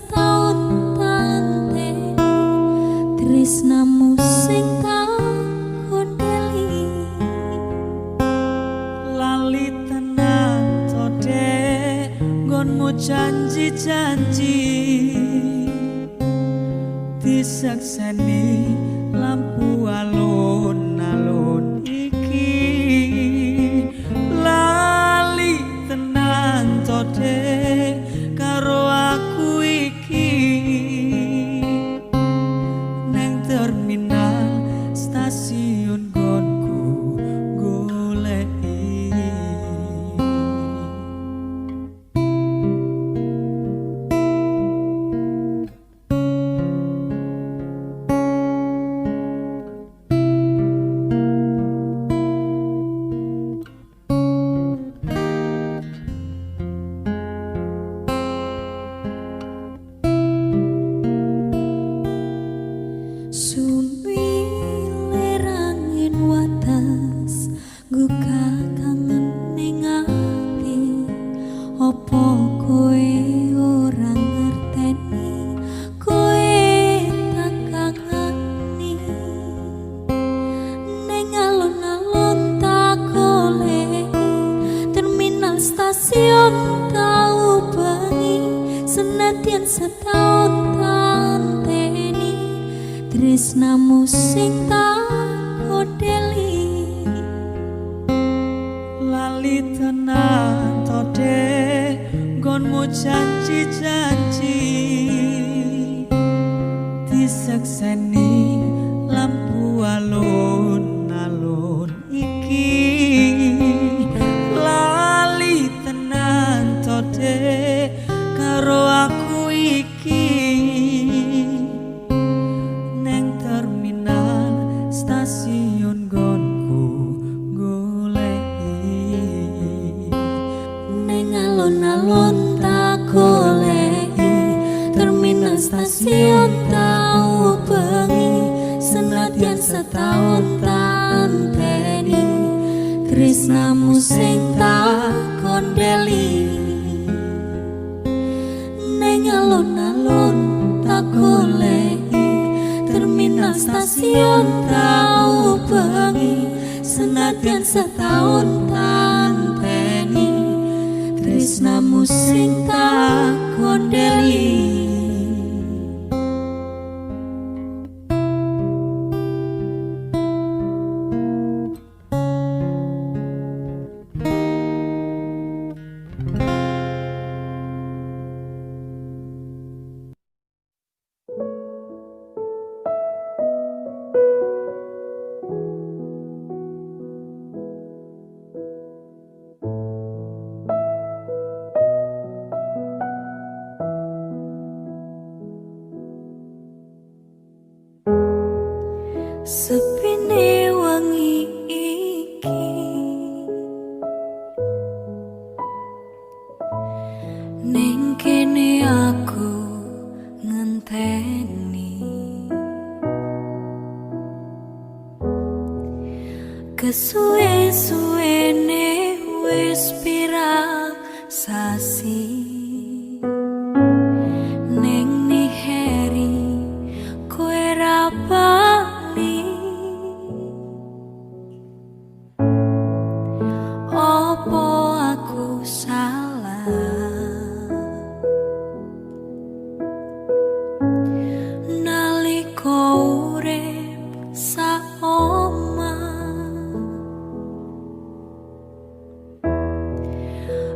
setahun tanteni tresnamu sing tak kondeli. Lali tenan to dek nggonmu janji-janji disakseni lampu alun-alun iki. Lali tenan to dek karo aku iki neng terminal stasiun gonku goleki. Sumilerangin wates guka kangen ning ati. Opo kowe ora ngerteni kowe tak kangeni. Ning alun-alun tak goleki terminal stasiun tau bengi senadyan setahun tanteni tresnamu sing tak kondeli. Lali tenan to dek nggonmu janji-janji disakseni lampu alun-alun iki. Lali tenan to dek karo aku iki neng terminal stasiun gonku goleki. Ning alun-alun tak goleki terminal stasiun tau bengi senadyan setahun tanteni tresnamu sing tak kondeli. Ning alun-alun tak goleki terminal stasiun tau bengi senadyan setahun tanteni tresnamu sing tak kondeli. Sepine wangi iki ning kene aku ngenteni kesuwe-suwene wis pirang sasi ning niheri kowe ra bali. Opo aku salah nalika urip saomah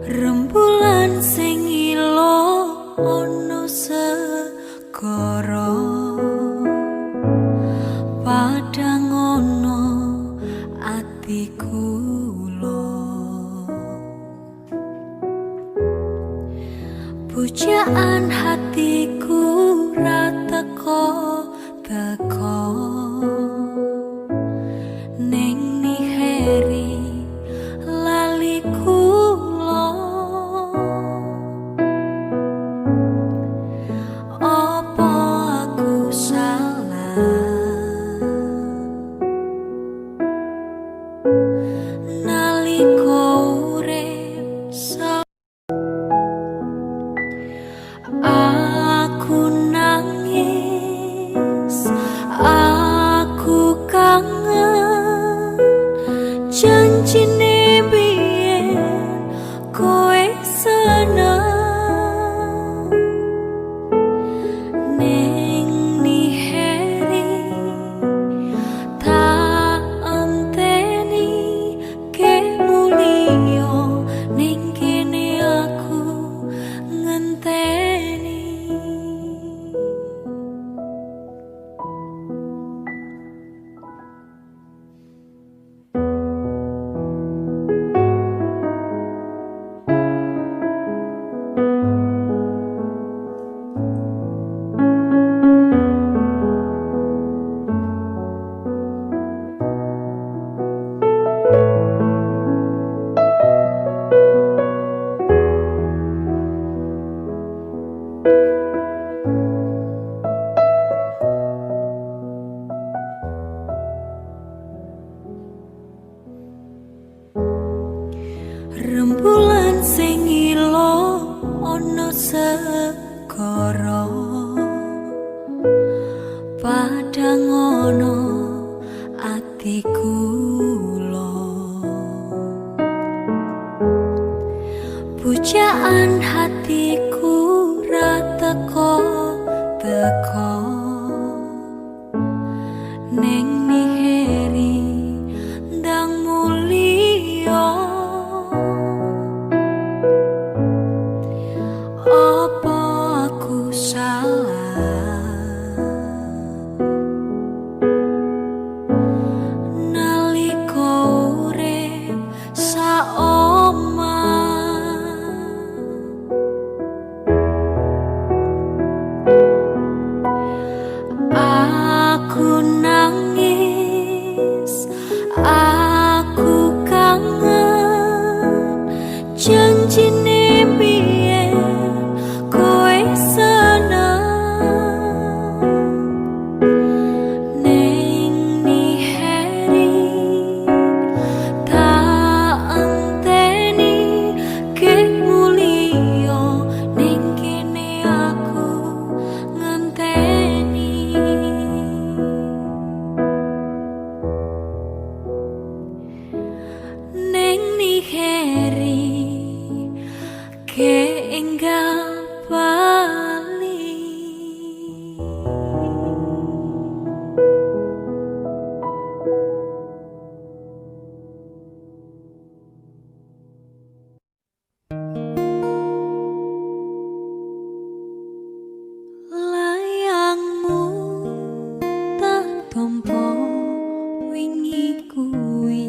rembulan sing ilo ono segara padang ono atiku pujaan hatiku ra teko ning niheri lali kula. Apa aku negara padang ono atiku lo pujaan hatiku ra teko neng niheri ndang mulio apa aku salah nalika urip saoma aku nangis aku kangen janjine biyen kowe seneng ning niheri tak enteni kek mulio ning kene aku ngenteni ning niheri ke enggak bali layangmu tak tompo wingi kuwi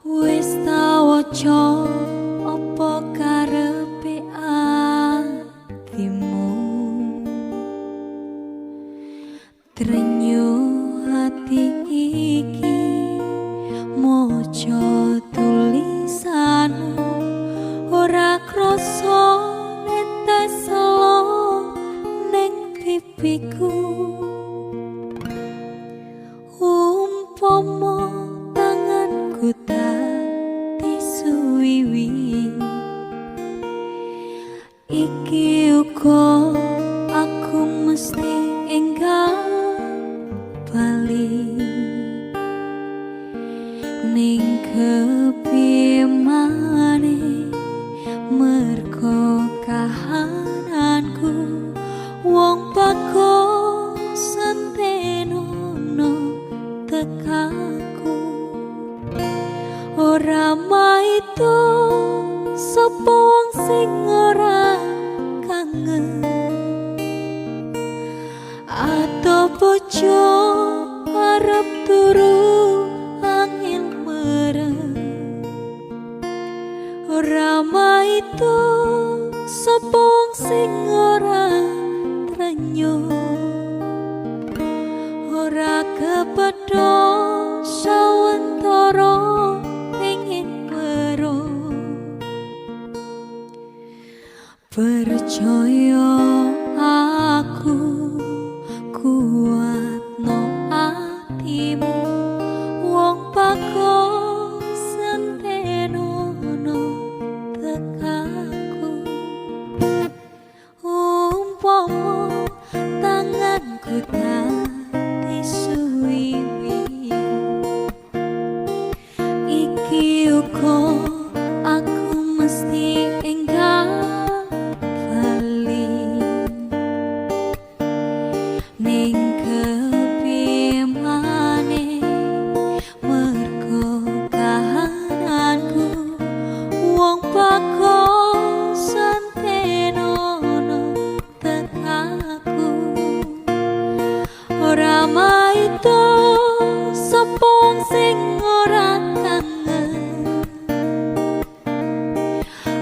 wis ta waca apa karepe atimu trenyo hati iki maca tulisanmu ora krasa netes selo ning pipiku umpama tanganku dadi suwiwi iki uga aku mesti enggak bali ning kepiye maneh merko kahananku wong bako sentenono tekaku ora maido sapa wong sing ora kangen atau bojo arep turu angin mereng ora maido sapa wong sing ora trenyo ora kepedho sawentara pengin weruh percaya aku kuat no atimu wong bako sentenono tekaku umpama tanganku dadi suwiwi iki uga aku mesti enggak bali ning kepiye maneh merko kahananku wong bako sentenono tekaku ora maido sapa wong sing ora kangen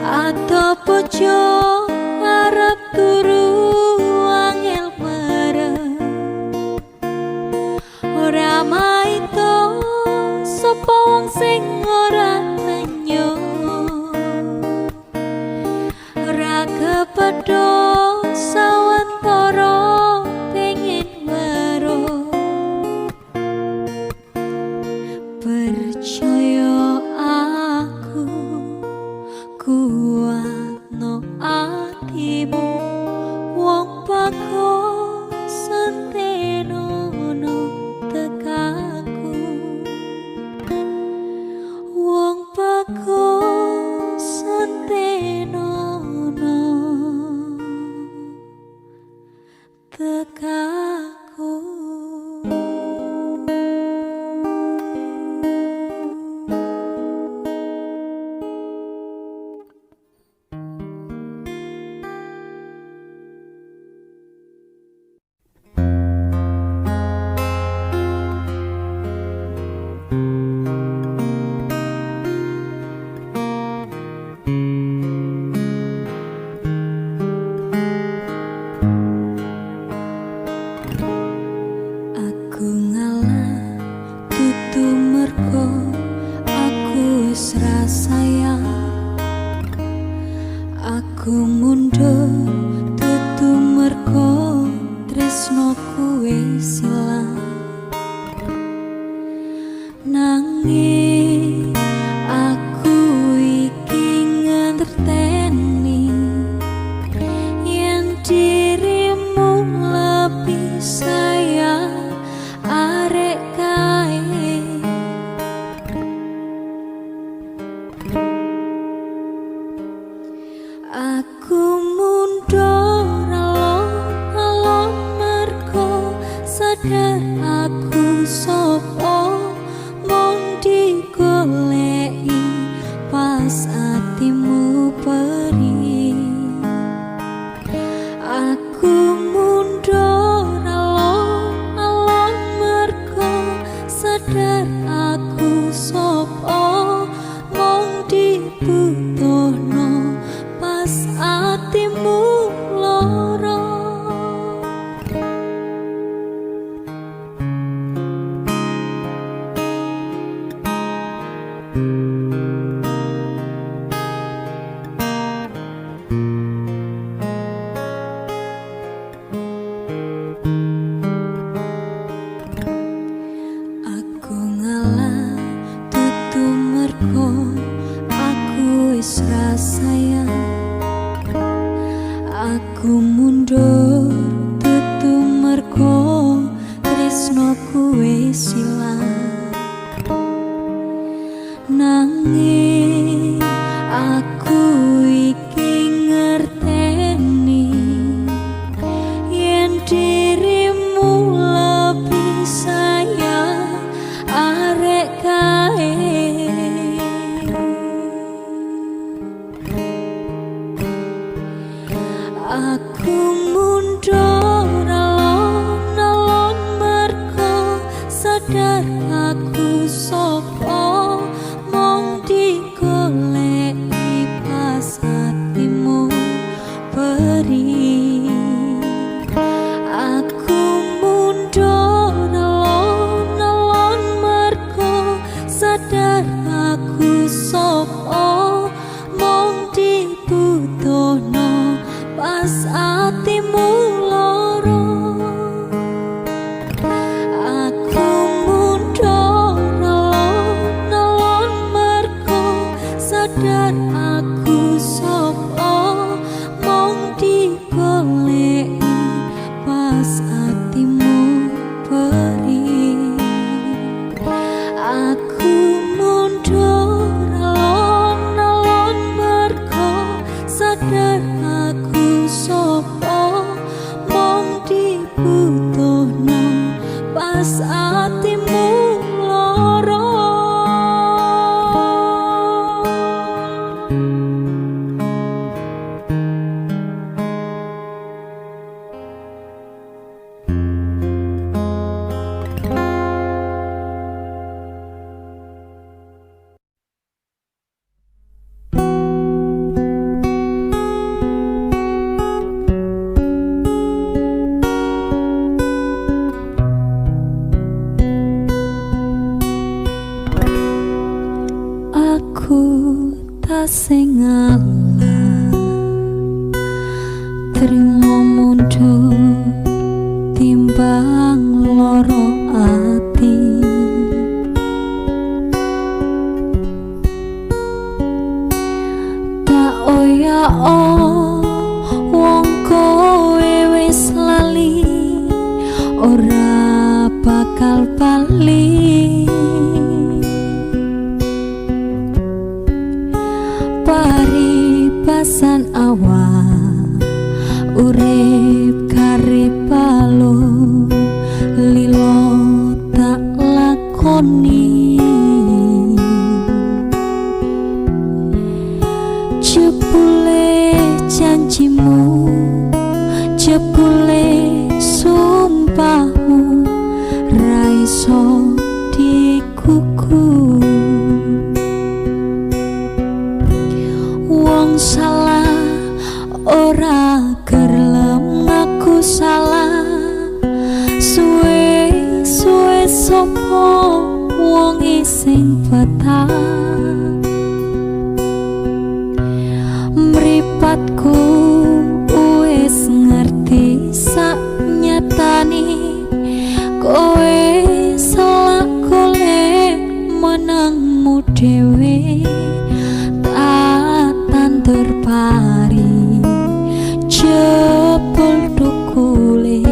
atau bojo arep turu angel mereng ora maido sapa wong sing ora tenyo ora kepedho sawentara pengin weruh percaya aku kuat no ati atimu wong pako sentenono tekaku wong pako sentenono tekaku. Aku ngalah tutu merko aku wis ra sayang. Aku mundur tutu merko tresnoku wis ilang. Nanging aku iki ngerteni yen dirimu lebih sayang arek kae. Aku mundur alon-alon merko sadar aku sopo mung digoleki pas atimu perih. Aku mundur alon-alon merko sadar aku sopo mung dibutuhno pas atimu loro. Aku ngalah tutu merko aku wis ra sayang. Aku mundur tutu merko tresnoku wis ilang. Nanging aku iki ngerteni yen dirimu lebih sayang arek kae. Aku mundur alon-alon merko sadar aku sopo mung digoleki pas atimu perih. Aku mundur alon-alon merko sadar aku sopo mung dibutuhno pas atimu loro. Aku mundur alon-alon merko sadar aku sopo mung digoleki pas atimu perih. Aku mundur alon-alon merko sadar aku sopo mung dibutuhno pas atimu loro. Aku tak sing ngalah trimo mundur timbang loro ati. Tak oya urip karep balung lilo tak lakoni jebule janjimu jebule sumpahmu ra iso dikuku wong salah ora gelem ngaku salah suwe sopo wong sing betah mripatku wis ngerti sak nyatani kowe salah golek menangmu dhewe tak tandur pari jebul tukule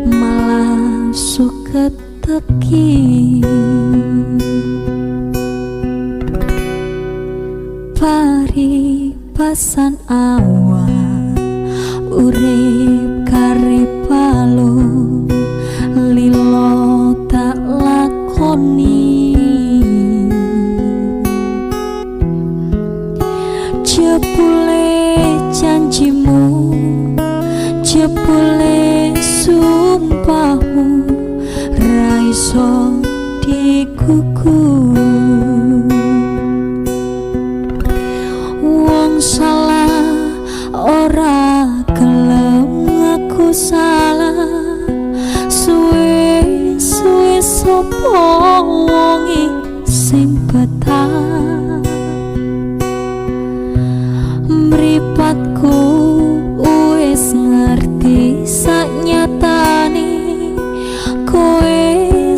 malah suket teki pari pasan awan urip karep balung lilo tak lakoni jebule janjimu jebule sumpahmu ra iso dikuku wong salah ora gelem ngaku salah suwe sopo wong sing betah mripatku wis ngerti sak nyatane kowe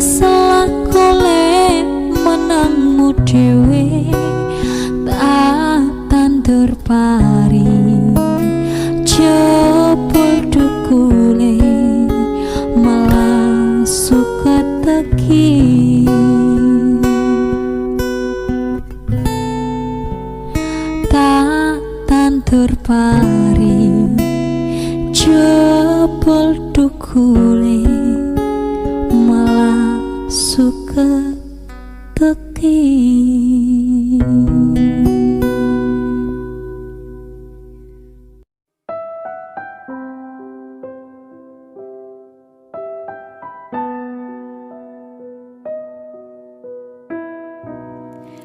salah golek menangmu dhewe tak tandur pari jebul dukule malah suket teki tak tandur pari jebul dukule malah suket teki.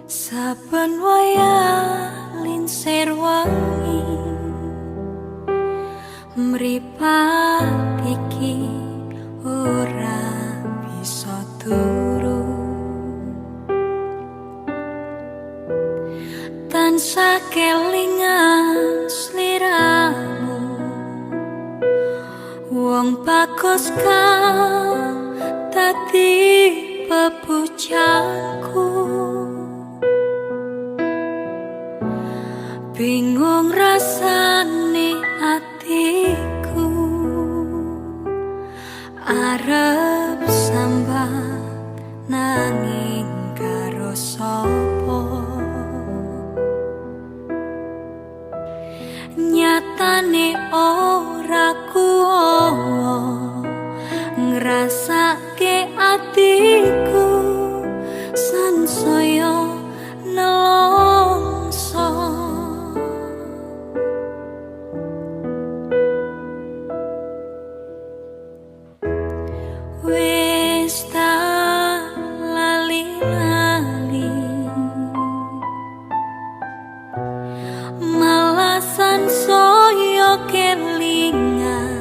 Saben wayah linsir wangi mripat iki ora bisa turu tansah kelingan sliramu wong bagus kang dadi pepujaanku bingung rasane atiku arep sambat nanging karo sapa nyatane ora kuwowo ngrasake atiku sansaya nelongso wis tak lali-lali malah sansaya kelingan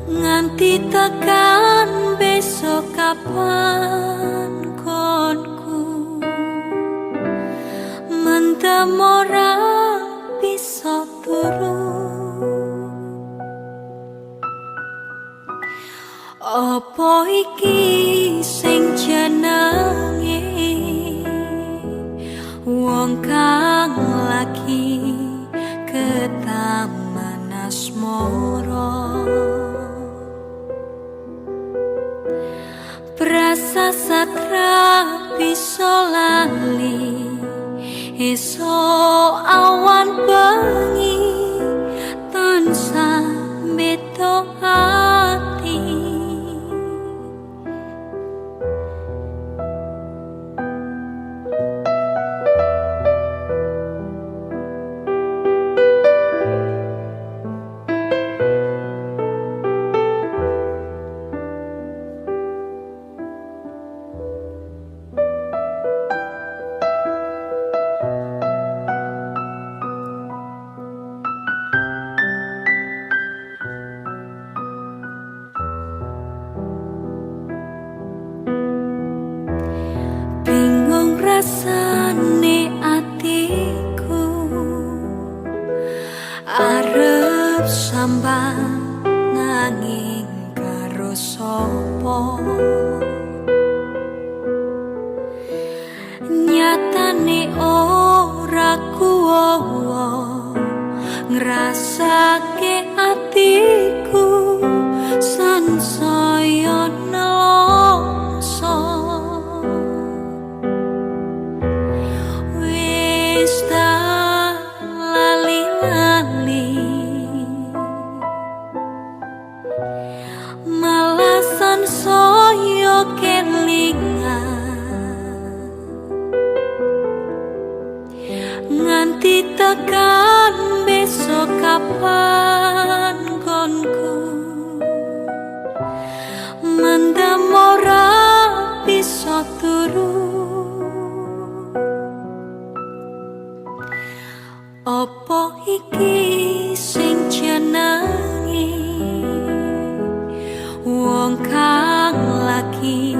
nganti tekan besok kapan konku mendem ora bisa turu apa iki sing jenenge wong kang lagi ketaman asmara prasasatra bisa lali esok awan sambang nanging karo sapa nyatane ora kuwowo ngrasake atiku sansaya nelongso wis tak lali-lali malah sansaya kelingan nganti tekan besok kapan konku mendem ora bisa turu opo iki sing jenenge wong kang lagi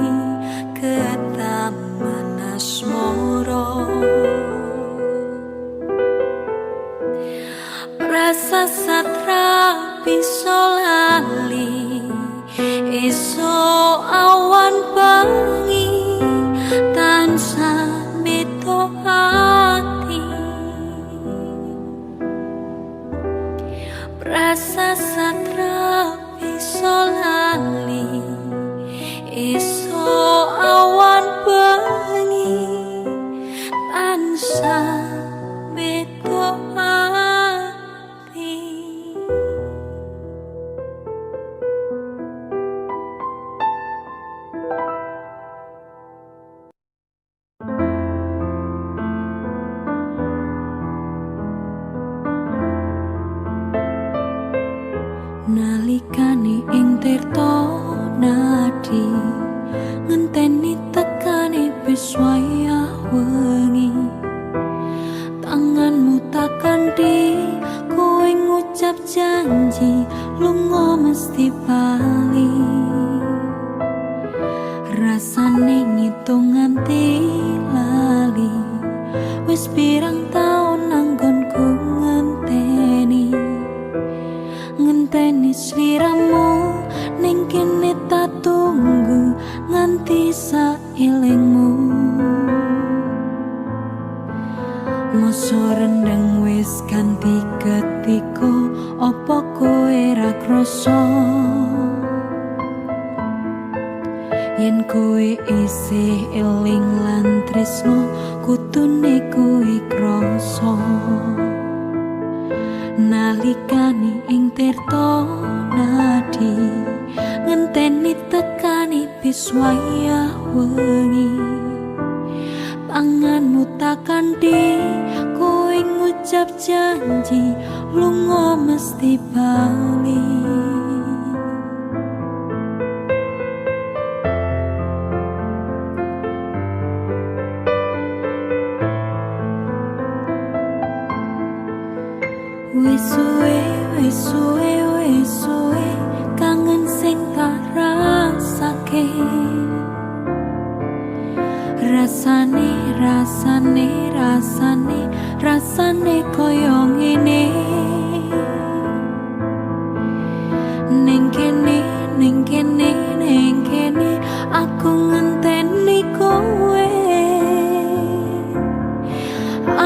ketaman asmara rasa satra bisa lali iso awan bengi tansah beto hati rasa satra bisa lali iso awan bengi tansah beto hati nalikane ing tirta nadi ngenteni tekane bis wayah wengi tanganmu takkan di kowe ngucap janji lunga mesti bali rasane ngitung nganti lali wis pirang taun nanggonku ngenteni ngenteni sliramu ning kene tak tunggu nganti saelingmu mosok rendeng wis ganti ketika opo kowe ra krasa yen kowe isih eling lan tresno kutune kowe krasa nalikane ing tirta nadi ngenteni tekani bis wayah wengi tanganmu takkan di kowe ngucap janji lunga mesti bali wis suwe kangen sing tak rasake rasane koyo ngene ning kene aku ngenteni kowe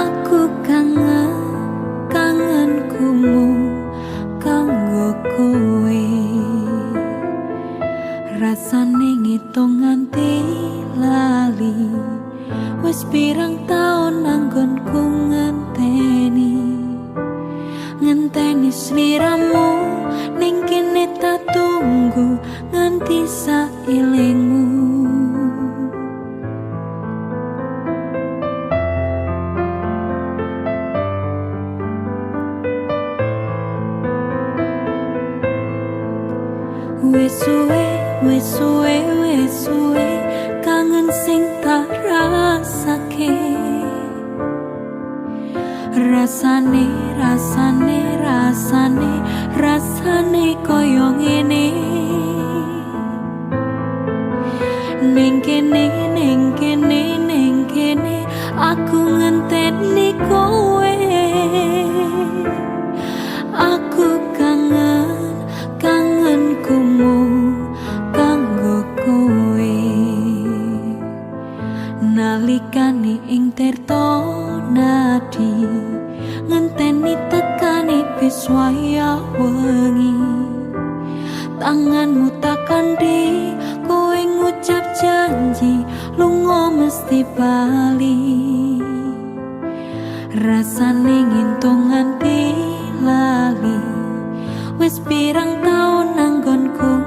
aku kangenkumu kanggo kowe rasane ngitung nganti lali wis pirang taun nanggonku ngenteni sliramu ning kene tak tunggu nganti saelingmu wis suwe kangen sing tak rasake rasane koyo ngene ning kene aku ngenteni kowe aku kangen pas waya wengi tanganmu takkan di kowe ngucap janji lunga mesti bali rasane ngintung nganti lali wis pirang taun nanggonku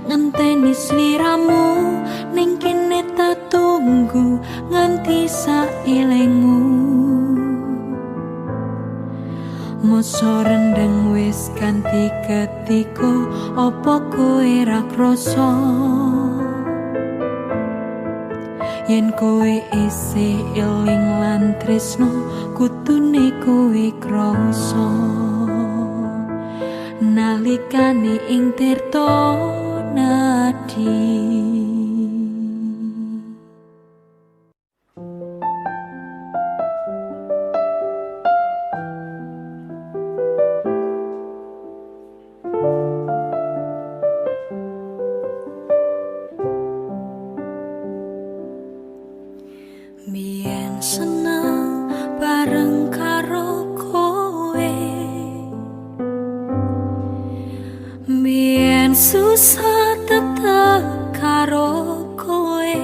ngenteni sliramu ning kene tak tunggu nganti saelengmu mosok rendeng wis ganti ketika opo kowe ra krasa yen kowe isih eling lan tresno kutune kowe krasa nalikane ing tirta nadi. Biyen seneng bareng karo kowe, biyen susah tetep karo kowe,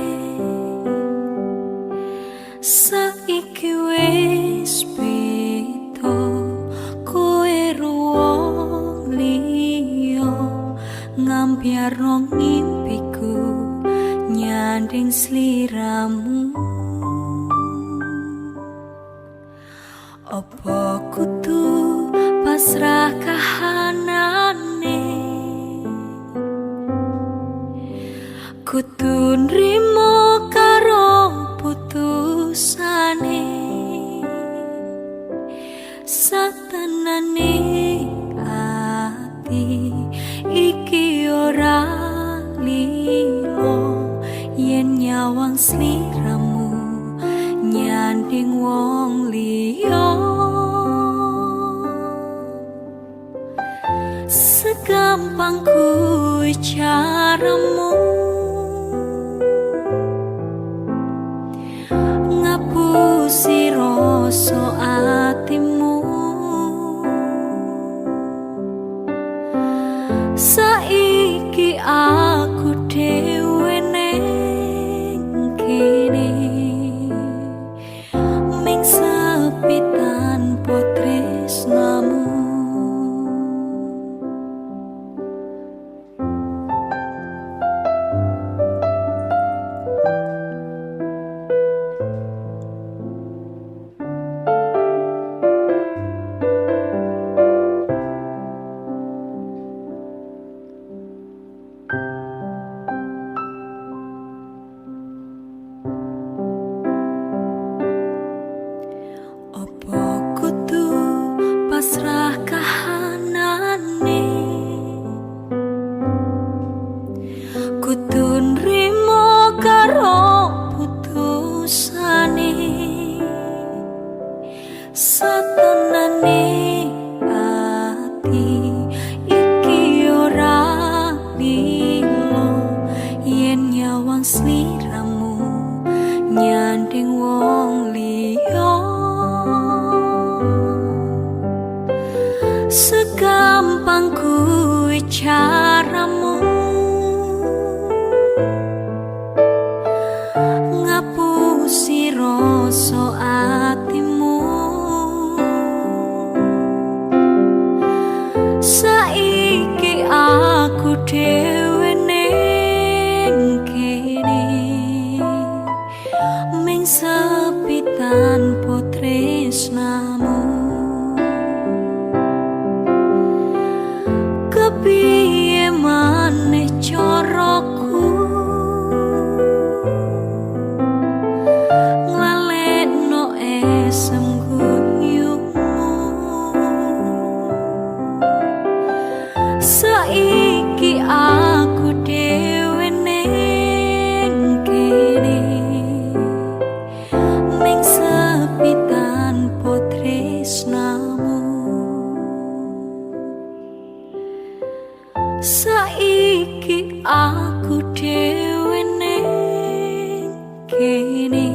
saiki wis beda kowe ruwong liya ngambyarno ngimpiku nyanding sliramu. Apa kudu pasrah kahanane, kudu nrimo karo putusane, satenane ati iki ora lilo yen nyawang sliramu nyanding wong liya. Segampang kuwi caramu ngapusi rasa atimu, saiki aku dhewe ning kene ming sepi tanpa tresnamu. Pasrah kahanane, kudu nrimo karo putusane, satenane ati iki ora lilo yen nyawang sliramu nyanding wong liya. Segampang kuwi caramu ngapusi rasa atimu, saiki aku dhewe ning kene ming sepi tanpa tresnamu. Kepiye maneh caraku nglalekno esem guyumu, saiki aku dhewe ning kene ming sepi tanpa tresnamu. Saiki aku dhewe ning kene